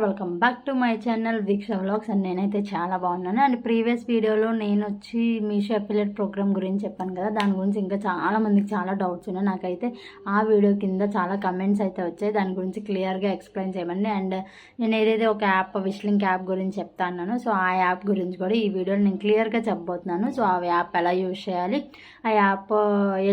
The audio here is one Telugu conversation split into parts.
Welcome back to my channel Deeksha vlogs. And నేనైతే చాలా బాగున్నాను. అండ్ ప్రీవియస్ వీడియోలో నేను వచ్చి మీషో అఫిలియేట్ ప్రోగ్రామ్ గురించి చెప్పాను కదా, దాని గురించి ఇంకా చాలా మందికి చాలా డౌట్స్ ఉన్నాయి. నాకైతే ఆ వీడియో కింద చాలా కమెంట్స్ అయితే వచ్చాయి, దాని గురించి క్లియర్గా ఎక్స్ప్లెయిన్ చేయమని. అండ్ నేను ఏదైతే ఒక యాప్ విష్లింక్ యాప్ గురించి చెప్తా అన్నాను, సో ఆ యాప్ గురించి కూడా ఈ వీడియోలో నేను క్లియర్గా చెప్పబోతున్నాను. సో ఆ యాప్ ఎలా యూజ్ చేయాలి, ఆ యాప్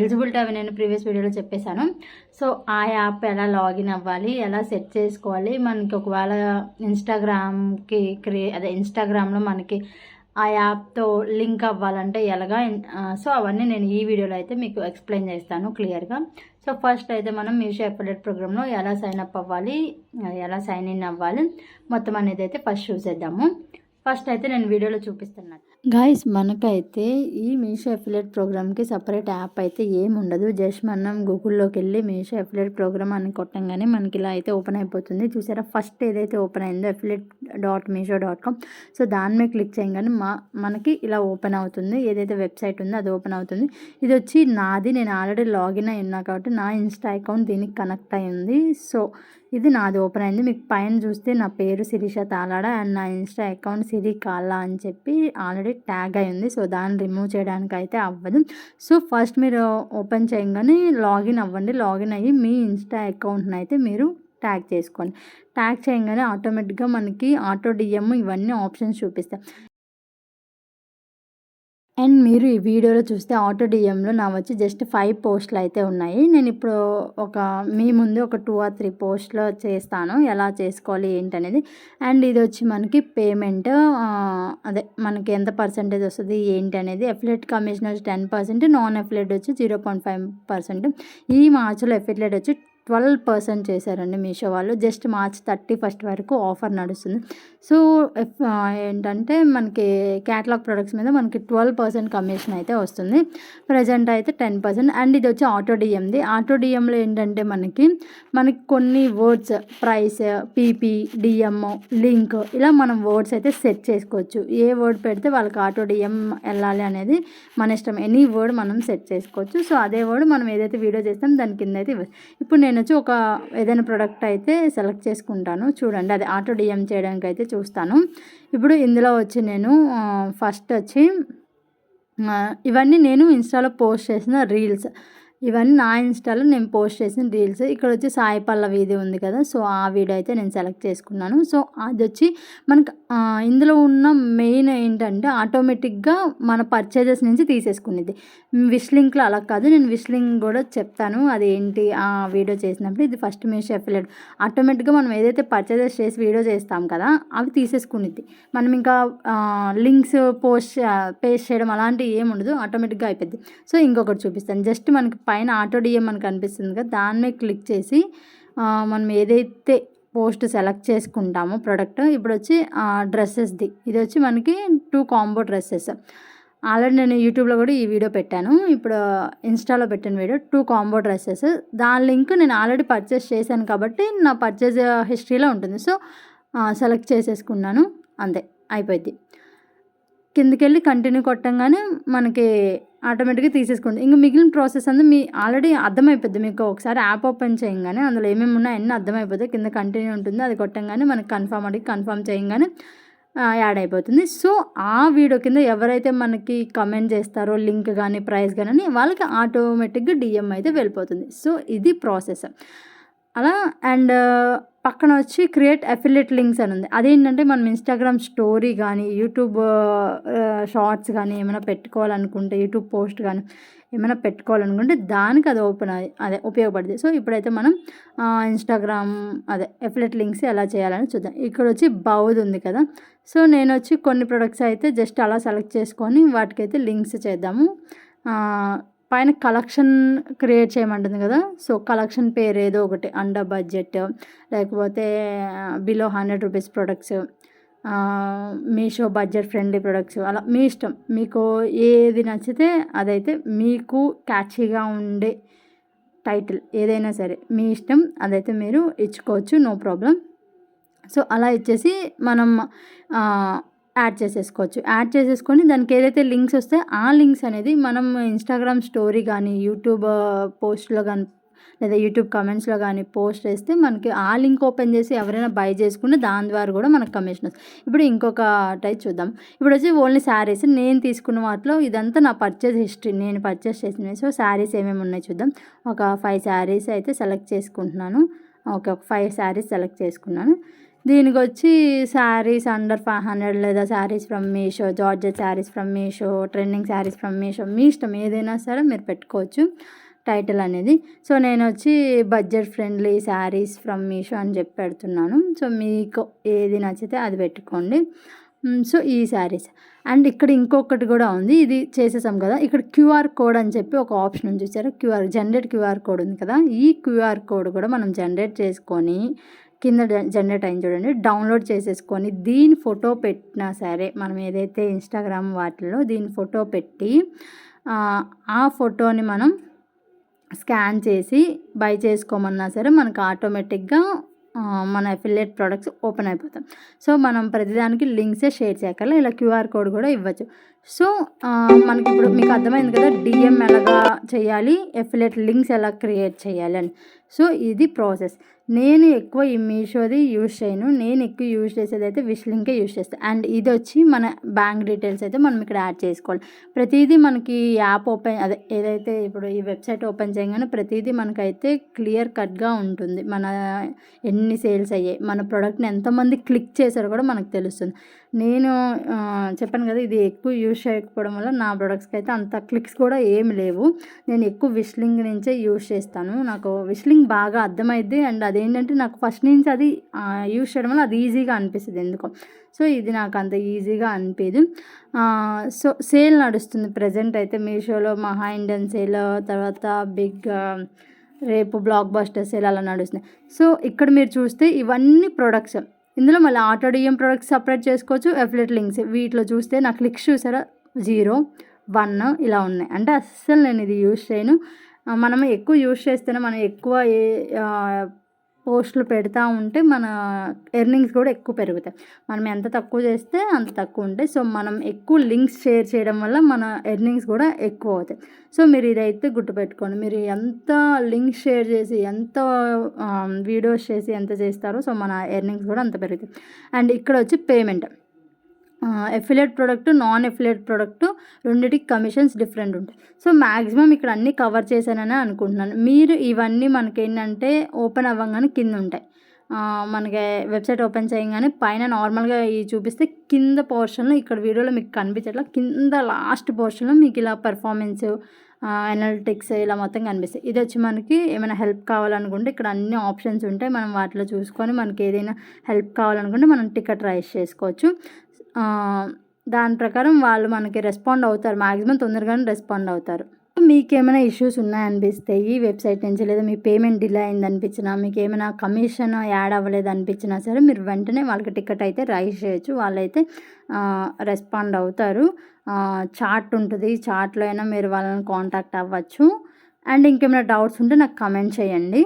ఎలిజిబిలిటీ అవి నేను ప్రీవియస్ వీడియోలో చెప్పేశాను. సో ఆ యాప్ ఎలా లాగిన్ అవ్వాలి, ఎలా సెట్ చేసుకోవాలి, మనకి ఒకవేళ ఇన్స్టాగ్రామ్కి ఇన్స్టాగ్రామ్లో మనకి ఆ యాప్తో లింక్ అవ్వాలంటే ఎలాగా, సో అవన్నీ నేను ఈ వీడియోలో అయితే మీకు ఎక్స్ప్లెయిన్ చేస్తాను క్లియర్గా. సో ఫస్ట్ అయితే మనం మీషో అఫిలియేట్ ప్రోగ్రాంలో ఎలా సైన్ అప్ అవ్వాలి, ఎలా సైన్ ఇన్ అవ్వాలి మొత్తం అనేది అయితే ఫస్ట్ చూసేద్దాము. ఫస్ట్ అయితే నేను వీడియోలో చూపిస్తున్నాను గాయస్. మనకైతే ఈ మీషో అఫిలియేట్ ప్రోగ్రామ్కి సపరేట్ యాప్ అయితే ఏమి ఉండదు. జస్ట్ మనం గూగుల్లోకి వెళ్ళి మీషో అఫిలియేట్ ప్రోగ్రామ్ అని కొట్టంగానే మనకి ఇలా అయితే ఓపెన్ అయిపోతుంది. చూసారా, ఫస్ట్ ఏదైతే ఓపెన్ అయిందో affiliate.meesho.com, సో దాని మీద క్లిక్ చేయగానే మనకి ఇలా ఓపెన్ అవుతుంది. ఏదైతే వెబ్సైట్ ఉందో అది ఓపెన్ అవుతుంది. ఇది వచ్చి నాది, నేను ఆల్రెడీ లాగిన్ అయి ఉన్నా కాబట్టి నా ఇన్స్టా అకౌంట్ దీనికి కనెక్ట్ అయి ఉంది. సో ఇది నాది ఓపెన్ అయింది. మీకు పైన చూస్తే నా పేరు శిరీష తాలాడ అండ్ నా ఇన్స్టా అకౌంట్ సిరి కాలా అని చెప్పి ఆల్రెడీ ట్యాగ్ అయి ఉంది. సో దాన్ని రిమూవ్ చేయడానికి అయితే అవ్వదు. సో ఫస్ట్ మీరు ఓపెన్ చేయగానే లాగిన్ అవ్వండి. లాగిన్ అయ్యి మీ ఇన్స్టా అకౌంట్ని అయితే మీరు ట్యాగ్ చేసుకోండి. ట్యాగ్ చేయగానే ఆటోమేటిక్గా మనకి ఆటో డిఎం ఇవన్నీ ఆప్షన్స్ చూపిస్తాయి. అండ్ మీరు ఈ వీడియోలో చూస్తే ఆటో డిఎంలో నా వచ్చి జస్ట్ 5 పోస్టులు అయితే ఉన్నాయి. నేను ఇప్పుడు మీ ముందు ఒక 2 or 3 పోస్టులు చేస్తాను, ఎలా చేసుకోవాలి ఏంటనేది. అండ్ ఇది వచ్చి మనకి పేమెంట్, మనకి ఎంత పర్సెంటేజ్ వస్తుంది ఏంటి అనేది. అఫిలియేట్ కమిషన్ వచ్చి 10%, నాన్ అఫిలియేట్ వచ్చి 0.5%. ఈ మార్చిలో అఫిలియేట్ వచ్చి 12% చేశారండి మీషో వాళ్ళు. జస్ట్ మార్చ్ 31 వరకు ఆఫర్ నడుస్తుంది. సో ఏంటంటే మనకి క్యాటలాగ్ ప్రొడక్ట్స్ మీద మనకి 12% కమిషన్ అయితే వస్తుంది. ప్రజెంట్ అయితే 10%. అండ్ ఇది వచ్చి ఆటో డిఎంది. ఆటో డిఎంలో ఏంటంటే మనకి కొన్ని words, price, PP, DM, link, ఇలా మనం వర్డ్స్ అయితే సెట్ చేసుకోవచ్చు. ఏ వర్డ్ పెడితే వాళ్ళకి ఆటో డిఎం వెళ్ళాలి అనేది మన ఇష్టం. ఎనీ వర్డ్ మనం సెట్ చేసుకోవచ్చు. సో అదే వర్డ్ మనం ఏదైతే వీడియో చేస్తాం దాని కింద అయితే ఇప్పుడు నేను వచ్చి ఏదైనా ప్రోడక్ట్ అయితే సెలెక్ట్ చేసుకుంటాను. చూడండి, అది ఆటో డిఎం చేయడానికి అయితే చూస్తాను. ఇప్పుడు ఇందులో వచ్చి నేను ఫస్ట్ వచ్చి ఇవన్నీ నేను ఇన్స్టాలో పోస్ట్ చేసిన రీల్స్, ఇవన్నీ నా ఇన్స్టాలో నేను పోస్ట్ చేసిన రీల్స్. ఇక్కడ వచ్చి సాయి పల్లవి ఇది ఉంది కదా, సో ఆ వీడియో అయితే నేను సెలెక్ట్ చేసుకున్నాను. సో అది వచ్చి మనకు ఇందులో ఉన్న మెయిన్ ఏంటంటే ఆటోమేటిక్గా మన పర్చేజెస్ నుంచి తీసేసుకునేది. విష్ లింక్లో అలా కాదు, నేను విష్ లింక్ కూడా చెప్తాను అది ఏంటి ఆ వీడియో చేసినప్పుడు. ఇది ఫస్ట్ మీషో అఫిలియేట్ ఆటోమేటిక్గా మనం ఏదైతే పర్చేజెస్ చేసి వీడియో చేస్తాం కదా అవి తీసేసుకునేది. మనం ఇంకా లింక్స్ పేస్ట్ చేయడం అలాంటివి ఏమి ఉండదు, ఆటోమేటిక్గా అయిపోద్ది. సో ఇంకొకటి చూపిస్తాను. జస్ట్ మనకి పైన ఆటో డిఎం మనకు కనిపిస్తుంది కదా, దాని మీద క్లిక్ చేసి మనం ఏదైతే పోస్ట్ సెలెక్ట్ చేసుకుంటామో ప్రోడక్ట్, ఇప్పుడు వచ్చి డ్రెస్సెస్ది, ఇది వచ్చి మనకి 2 కాంబో డ్రెస్సెస్. ఆల్రెడీ నేను యూట్యూబ్లో కూడా ఈ వీడియో పెట్టాను, ఇప్పుడు ఇన్స్టాలో పెట్టిన వీడియో 2 కాంబో డ్రెస్సెస్. దాని లింక్ నేను ఆల్రెడీ పర్చేస్ చేశాను కాబట్టి నా పర్చేజ్ హిస్టరీలో ఉంటుంది. సో సెలెక్ట్ చేసేసుకున్నాను, అంతే అయిపోయింది. కిందకెళ్ళి కంటిన్యూ కొట్టంగానే మనకి ఆటోమేటిక్గా తీసేసుకోండి. ఇంకా మిగిలిన ప్రాసెస్ అంతా ఆల్రెడీ అర్థమైపోద్ది మీకు. ఒకసారి యాప్ ఓపెన్ చేయగానే అందులో ఏమేమి ఉన్నాయో అన్నీ అర్థమైపోతాయి. కింద కంటిన్యూ ఉంటుంది, అది కొట్టంగానే మనకి కన్ఫర్మ్ చేయగానే యాడ్ అయిపోతుంది. సో ఆ వీడియో కింద ఎవరైతే మనకి కమెంట్ చేస్తారో లింక్ కానీ ప్రైస్ కానీ వాళ్ళకి ఆటోమేటిక్గా డిఎం అయితే వెళ్ళిపోతుంది. సో ఇది ప్రాసెస్ అలా. అండ్ పక్కన వచ్చి క్రియేట్ అఫిలియేట్ లింక్స్ అని ఉంది. అదేంటంటే మనం ఇన్స్టాగ్రామ్ స్టోరీ కానీ యూట్యూబ్ షార్ట్స్ కానీ ఏమైనా పెట్టుకోవాలనుకుంటే, యూట్యూబ్ పోస్ట్ కానీ ఏమైనా పెట్టుకోవాలనుకుంటే దానికి అది ఉపయోగపడుతుంది. సో ఇప్పుడైతే మనం ఇన్స్టాగ్రామ్ అఫిలియేట్ లింక్స్ ఎలా చేయాలని చూద్దాం. ఇక్కడ వచ్చి బౌద్ ఉంది కదా, సో నేను వచ్చి కొన్ని ప్రొడక్ట్స్ అయితే జస్ట్ అలా సెలెక్ట్ చేసుకొని వాటికైతే లింక్స్ చేద్దాము. పైన కలెక్షన్ క్రియేట్ చేయమంటుంది కదా, సో కలెక్షన్ పేరు ఏదో ఒకటి, అండర్ బడ్జెట్, లేకపోతే below 100 rupees products, Meesho budget friendly products, అలా మీ ఇష్టం. మీకు ఏది నచ్చితే అదైతే, మీకు క్యాచీగా ఉండే టైటిల్ ఏదైనా సరే మీ ఇష్టం, అదైతే మీరు ఇచ్చుకోవచ్చు, నో ప్రాబ్లం. సో అలా ఇచ్చేసి మనం యాడ్ చేసేసుకొని దానికి ఏదైతే లింక్స్ వస్తాయో ఆ లింక్స్ అనేది మనం ఇన్స్టాగ్రామ్ స్టోరీ కానీ యూట్యూబ్ పోస్ట్లో కానీ లేదా యూట్యూబ్ కమెంట్స్లో కానీ పోస్ట్ చేస్తే మనకి ఆ లింక్ ఓపెన్ చేసి ఎవరైనా బై చేసుకుంటే దాని ద్వారా కూడా మనకు కమిషన్ వస్తుంది. ఇప్పుడు ఇంకొక టైప్ చూద్దాం. ఇప్పుడు వచ్చి ఓన్లీ శారీస్ నేను తీసుకున్న వాటిలో ఇదంతా నా పర్చేస్ హిస్టరీ, నేను పర్చేస్ చేసినవి. సో శారీస్ ఏమేమి ఉన్నాయి చూద్దాం. ఒక 5 శారీస్ అయితే సెలెక్ట్ చేసుకుంటున్నాను. ఓకే, ఒక 5 శారీస్ సెలెక్ట్ చేసుకున్నాను. దీనికి వచ్చి శారీస్ అండర్ 500 లేదా saris from Meesho, georgette saris from Meesho, trending saris from Meesho, మీ ఇష్టం ఏదైనా సరే మీరు పెట్టుకోవచ్చు టైటిల్ అనేది. సో నేను వచ్చి budget friendly saris from Meesho అని చెప్పి పెడుతున్నాను. సో మీకు ఏది నచ్చితే అది పెట్టుకోండి. సో ఈ శారీస్ అండ్ ఇక్కడ ఇంకొకటి కూడా ఉంది. ఇది చేసేసాం కదా, ఇక్కడ క్యూఆర్ కోడ్ అని చెప్పి ఒక ఆప్షన్ ఉంది చూసారా, జనరేట్ క్యూఆర్ కోడ్ ఉంది కదా. ఈ క్యూఆర్ కోడ్ కూడా మనం జనరేట్ చేసుకొని కింద జనరేట్ అయింది చూడండి, డౌన్లోడ్ చేసేసుకొని దీని ఫోటో పెట్టినా సరే, మనం ఏదైతే ఇన్స్టాగ్రామ్ వాటిల్లో దీని ఫోటో పెట్టి ఆ ఫోటోని మనం స్కాన్ చేసి బై చేసుకోమన్నా సరే మనకు ఆటోమేటిక్గా మన అఫిలియేట్ ప్రొడక్ట్స్ ఓపెన్ అయిపోతాం. సో మనం ప్రతిదానికి లింక్సే షేర్ చేయగల, ఇలా క్యూఆర్ కోడ్ కూడా ఇవ్వచ్చు. సో మనకి ఇప్పుడు మీకు అర్థమైంది కదా డిఎం ఎలాగా చేయాలి, అఫిలియేట్ లింక్స్ ఎలా క్రియేట్ చేయాలి అని. సో ఇది ప్రాసెస్. నేను ఎక్కువ ఈ మీషోది యూజ్ చేయను, నేను ఎక్కువ యూజ్ చేసేది అయితే విష్ లింకే యూజ్ చేస్తాను. అండ్ ఇది వచ్చి మన బ్యాంక్ డీటెయిల్స్ అయితే మనం ఇక్కడ యాడ్ చేసుకోవాలి. ప్రతిదీ మనకి యాప్ ఓపెన్ ఏదైతే ఇప్పుడు ఈ వెబ్సైట్ ఓపెన్ చేయగానే ప్రతిదీ మనకైతే క్లియర్ కట్గా ఉంటుంది. మన ఎన్ని సేల్స్ అయ్యాయి, మన ప్రోడక్ట్ని ఎంతమంది క్లిక్ చేశారో కూడా మనకు తెలుస్తుంది. నేను చెప్పాను కదా ఇది ఎక్కువ యూజ్ చేయకపోవడం వల్ల నా ప్రొడక్ట్స్కి అయితే అంత క్లిక్స్ కూడా ఏమి లేవు. నేను ఎక్కువ విష్ లింక్ నుంచే యూజ్ చేస్తాను. నాకు విష్ లింక్ బాగా అర్థమైద్ది. అండ్ అదేంటంటే నాకు ఫస్ట్ నుంచి అది యూజ్ చేయడం వల్ల అది ఈజీగా అనిపిస్తుంది ఎందుకో. సో ఇది నాకు అంత ఈజీగా అనిపించదు. సో సేల్ నడుస్తుంది ప్రజెంట్ అయితే మీషోలో, మహా ఇండియన్ సేల్, తర్వాత బిగ్ రేపు బ్లాక్ బస్టర్ సేల్ అలా నడుస్తుంది. సో ఇక్కడ మీరు చూస్తే ఇవన్నీ ప్రొడక్ట్స్, ఇందులో మళ్ళీ ఆటో డిఎం ప్రొడక్ట్స్ సపరేట్ చేసుకోవచ్చు, అఫిలియేట్ లింక్స్. వీటిలో చూస్తే నా క్లిక్స్ చూసారా 0, 1 ఇలా ఉన్నాయి. అంటే అస్సలు నేను ఇది యూజ్ చేయను. మనం ఎక్కువ యూజ్ చేస్తేనే మనం ఎక్కువ పోస్టులు పెడతా ఉంటే మన ఎర్నింగ్స్ కూడా ఎక్కువ పెరుగుతాయి. మనం ఎంత తక్కువ చేస్తే అంత తక్కువ ఉంటాయి. సో మనం ఎక్కువ లింక్స్ షేర్ చేయడం వల్ల మన ఎర్నింగ్స్ కూడా ఎక్కువ అవుతాయి. సో మీరు ఇదైతే గుర్తుపెట్టుకోండి. మీరు ఎంత లింక్స్ షేర్ చేసి, ఎంత వీడియోస్ చేసి ఎంత చేస్తారో సో మన ఎర్నింగ్స్ కూడా అంత పెరుగుతాయి. అండ్ ఇక్కడ వచ్చి payment, affiliate product, non affiliate product రెండింటికి కమిషన్స్ డిఫరెంట్ ఉంటాయి. సో మ్యాక్సిమం ఇక్కడ అన్నీ కవర్ చేశానని అనుకుంటున్నాను. మీరు ఇవన్నీ మనకి ఏంటంటే ఓపెన్ అవ్వగానే కింద ఉంటాయి. మనకి వెబ్సైట్ ఓపెన్ చేయగానే పైన నార్మల్గా ఈ చూపిస్తే కింద పోర్షన్లో, ఇక్కడ వీడియోలో మీకు కనిపించట్లా, కింద లాస్ట్ పోర్షన్లో మీకు ఇలా పర్ఫార్మెన్స్, అనలిటిక్స్ ఇలా మొత్తం కనిపిస్తాయి. ఇది వచ్చి మనకి ఏమైనా హెల్ప్ కావాలనుకుంటే ఇక్కడ అన్ని ఆప్షన్స్ ఉంటాయి. మనం వాటిలో చూసుకొని మనకి ఏదైనా హెల్ప్ కావాలనుకుంటే మనం టికెట్ రైజ్ చేసుకోవచ్చు. దాని ప్రకారం వాళ్ళు మనకి రెస్పాండ్ అవుతారు, మ్యాక్సిమం తొందరగానే రెస్పాండ్ అవుతారు. మీకు ఏమైనా ఇష్యూస్ ఉన్నాయనిపిస్తే ఈ వెబ్సైట్ నుంచి, లేదా మీ పేమెంట్ డిలే అయింది అనిపించినా, మీకు ఏమైనా కమిషన్ యాడ్ అవ్వలేదు అనిపించినా సరే మీరు వెంటనే వాళ్ళకి టికెట్ అయితే రైజ్ చేయొచ్చు. వాళ్ళైతే రెస్పాండ్ అవుతారు. చాట్ ఉంటుంది, చాట్లో అయినా మీరు వాళ్ళని కాంటాక్ట్ అవ్వచ్చు. అండ్ ఇంకేమైనా డౌట్స్ ఉంటే నాకు కమెంట్ చేయండి.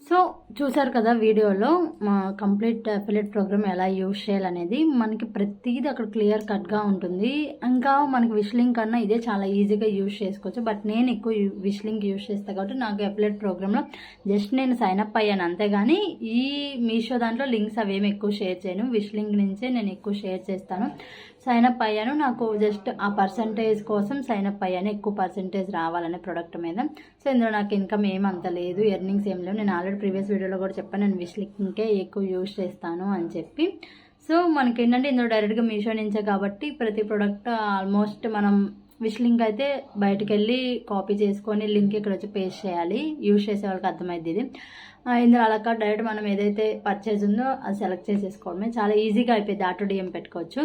సో చూసారు కదా వీడియోలో మా కంప్లీట్ అఫిలియేట్ ప్రోగ్రామ్ ఎలా యూజ్ చేయాలనేది. మనకి ప్రతిదీ అక్కడ క్లియర్ కట్గా ఉంటుంది. ఇంకా మనకి విష్ లింక్ కన్నా ఇదే చాలా ఈజీగా యూజ్ చేసుకోవచ్చు. బట్ నేను ఎక్కువ విష్ లింక్ యూజ్ చేస్తాను కాబట్టి నాకు అఫిలియేట్ ప్రోగ్రాంలో జస్ట్ నేను సైన్ అప్ అయ్యాను అంతేగాని ఈ మీషో దాంట్లో లింక్స్ అవేమి ఎక్కువ షేర్ చేయను. విష్ లింక్ నుంచే నేను ఎక్కువ షేర్ చేస్తాను. సైన్ అప్ అయ్యాను, నాకు జస్ట్ ఆ పర్సంటేజ్ కోసం సైన్ అప్ అయ్యాను, ఎక్కువ పర్సంటేజ్ రావాలనే ప్రోడక్ట్ మీద. సో ఇందులో నాకు ఇన్కమ్ ఏమంత లేదు, ఎర్నింగ్స్ ఏం లేవు. నేను ఆల్రెడీ ప్రీవియస్ వీడియోలో కూడా చెప్పాను నేను విష్ లింకే ఎక్కువ యూజ్ చేస్తాను అని చెప్పి. సో మనకి ఏంటంటే ఇందులో డైరెక్ట్గా మీషో నుంచే కాబట్టి ప్రతి ప్రోడక్ట్ ఆల్మోస్ట్ మనం విష్ లింక్ అయితే బయటకు వెళ్ళి కాపీ చేసుకొని లింక్ ఇక్కడ వచ్చి పేస్ట్ చేయాలి. యూజ్ చేసే వాళ్ళకి అర్థమైంది ఇది. ఇందులో అలా డైరెక్ట్ మనం ఏదైతే పర్చేజ్ ఉందో అది సెలెక్ట్ చేసేసుకోవడమే, చాలా ఈజీగా అయిపోయింది. ఆటో డిఎం పెట్టుకోవచ్చు.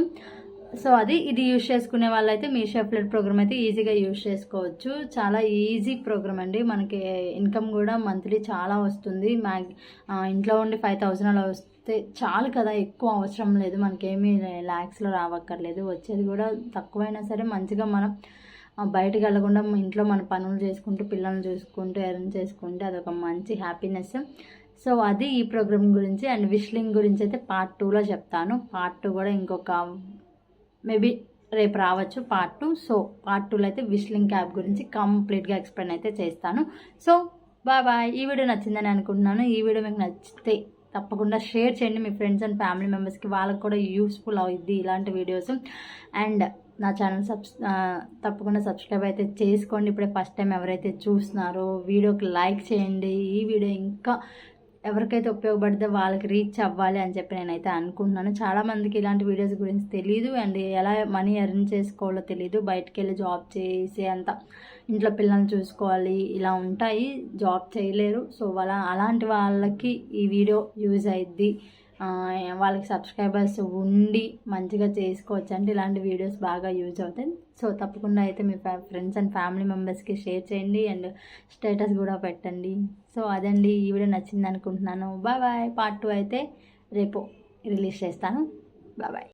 సో ఇది యూజ్ చేసుకునే వాళ్ళైతే మీషో అఫిలియేట్ ప్రోగ్రామ్ అయితే ఈజీగా యూజ్ చేసుకోవచ్చు. చాలా ఈజీ ప్రోగ్రామ్ అండి. మనకి ఇన్కమ్ కూడా మంత్లీ చాలా వస్తుంది. ఇంట్లో ఉండి 5,000 అలా వస్తే చాలు కదా, ఎక్కువ అవసరం లేదు. మనకేమీ ల్యాక్స్లో రావక్కర్లేదు. వచ్చేది కూడా తక్కువైనా సరే మంచిగా మనం బయటకు వెళ్ళకుండా ఇంట్లో మన పనులు చేసుకుంటూ పిల్లల్ని చూసుకుంటూ ఎర్న్ చేసుకుంటే అదొక మంచి హ్యాపీనెస్. సో అది ఈ ప్రోగ్రామ్ గురించి. అండ్ విష్ లింక్ గురించి అయితే పార్ట్ 2లో చెప్తాను. పార్ట్ 2 కూడా ఇంకొక మేబీ రేపు రావచ్చు పార్ట్ 2. సో పార్ట్ 2లో అయితే విష్ లింక్ యాప్ గురించి కంప్లీట్గా ఎక్స్ప్లెయిన్ అయితే చేస్తాను. So bye. ఈ వీడియో నచ్చిందని అనుకుంటున్నాను. ఈ వీడియో మీకు నచ్చితే తప్పకుండా షేర్ చేయండి మీ ఫ్రెండ్స్ అండ్ ఫ్యామిలీ మెంబర్స్కి, వాళ్ళకి కూడా యూస్ఫుల్ అవుద్ది ఇలాంటి వీడియోస్. అండ్ నా ఛానల్ తప్పకుండా సబ్స్క్రైబ్ అయితే చేసుకోండి. ఇప్పుడే ఫస్ట్ టైం ఎవరైతే చూస్తున్నారో వీడియోకి లైక్ చేయండి. ఈ వీడియో ఇంకా ఎవరికైతే ఉపయోగపడితే వాళ్ళకి రీచ్ అవ్వాలి అని చెప్పి నేనైతే అనుకుంటున్నాను. చాలామందికి ఇలాంటి వీడియోస్ గురించి తెలీదు అండ్ ఎలా మనీ ఎర్న్ చేసుకోవాలో తెలీదు. బయటికి వెళ్ళి జాబ్ చేసే అంత, ఇంట్లో పిల్లల్ని చూసుకోవాలి, ఇలా ఉంటాయి, జాబ్ చేయలేరు. సో అలాంటి వాళ్ళకి ఈ వీడియో యూజ్ అయ్యిద్ది. వాళ్ళకి సబ్స్క్రైబర్స్ ఉండి మంచిగా చేసుకోవచ్చు అంటే ఇలాంటి వీడియోస్ బాగా యూజ్ అవుతాయి. సో తప్పకుండా అయితే మీ ఫ్రెండ్స్ అండ్ ఫ్యామిలీ మెంబర్స్కి షేర్ చేయండి అండ్ స్టేటస్ కూడా పెట్టండి. సో అదండి, ఈ వీడియో నచ్చింది అనుకుంటున్నాను. బాయ్. పార్ట్ 2 అయితే రేపు రిలీజ్ చేస్తాను. బాయ్.